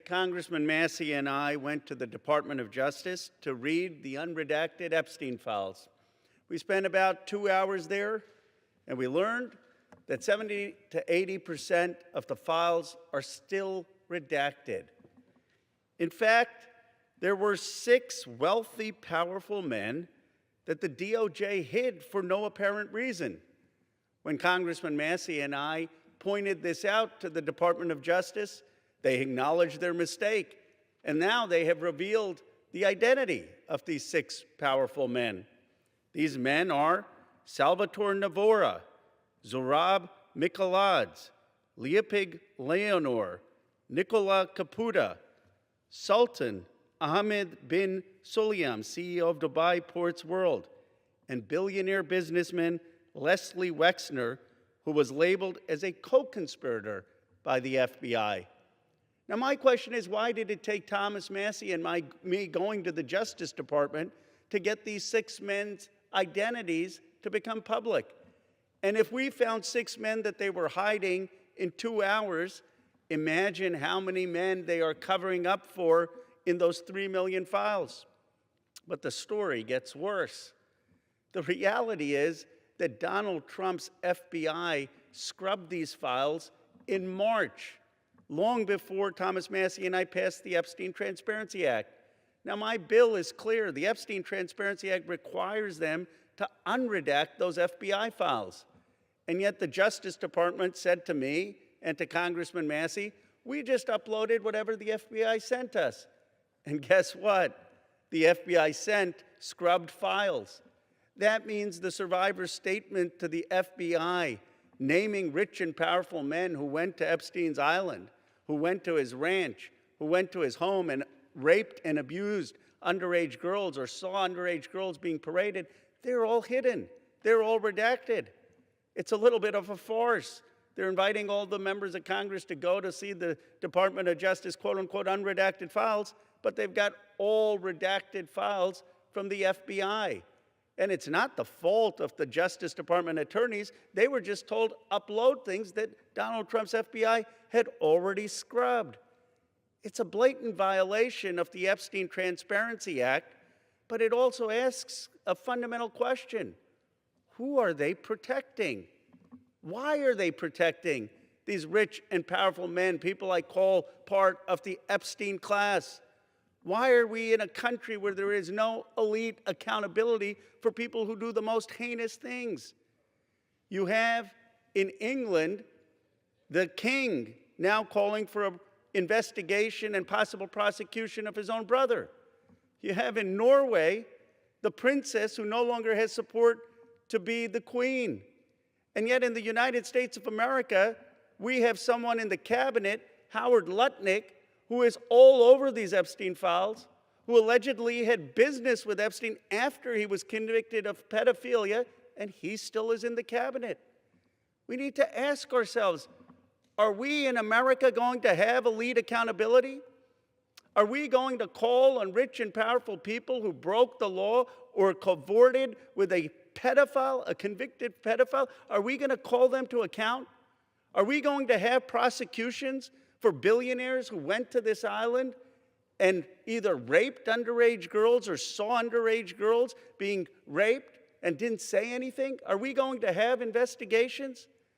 Congressman Massey and I went to the Department of Justice to read the unredacted Epstein files. We spent about 2 hours there, and we learned that 70 to 80% of the files are still redacted. In fact, there were 6 wealthy, powerful men that the DOJ hid for no apparent reason. When Congressman Massey and I pointed this out to the Department of Justice, they acknowledged their mistake, and now they have revealed the identity of these 6 powerful men. These men are Salvatore Navora, Zorab Mikoladze, Leopig Leonor, Nicola Caputa, Sultan Ahmed bin Sulayem, CEO of Dubai Ports World, and billionaire businessman Leslie Wexner, who was labeled as a co-conspirator by the FBI. Now, my question is, why did it take Thomas Massey and me going to the Justice Department to get these 6 men's identities to become public? And if we found 6 men that they were hiding in 2 hours, imagine how many men they are covering up for in those 3 million files. But the story gets worse. The reality is that Donald Trump's FBI scrubbed these files in March, long before Thomas Massey and I passed the Epstein Transparency Act. Now, my bill is clear. The Epstein Transparency Act requires them to unredact those FBI files. And yet the Justice Department said to me and to Congressman Massey, we just uploaded whatever the FBI sent us. And guess what? The FBI sent scrubbed files. That means the survivor's statement to the FBI, naming rich and powerful men who went to Epstein's island, who went to his ranch, who went to his home and raped and abused underage girls or saw underage girls being paraded, they're all hidden. They're all redacted. It's a little bit of a farce. They're inviting all the members of Congress to go to see the Department of Justice, quote-unquote, unredacted files, but they've got all redacted files from the FBI. And it's not the fault of the Justice Department attorneys. They were just told upload things that Donald Trump's FBI had already scrubbed. It's a blatant violation of the Epstein Transparency Act, but it also asks a fundamental question. Who are they protecting? Why are they protecting these rich and powerful men, people I call part of the Epstein class? Why are we in a country where there is no elite accountability for people who do the most heinous things? You have in England the king now calling for an investigation and possible prosecution of his own brother. You have in Norway the princess who no longer has support to be the queen. And yet in the United States of America, we have someone in the cabinet, Howard Lutnick, who is all over these Epstein files, who allegedly had business with Epstein after he was convicted of pedophilia, and he still is in the cabinet. We need to ask ourselves, are we in America going to have elite accountability? Are we going to call on rich and powerful people who broke the law or cavorted with a pedophile, a convicted pedophile? Are we going to call them to account? Are we going to have prosecutions for billionaires who went to this island and either raped underage girls or saw underage girls being raped and didn't say anything? Are we going to have investigations?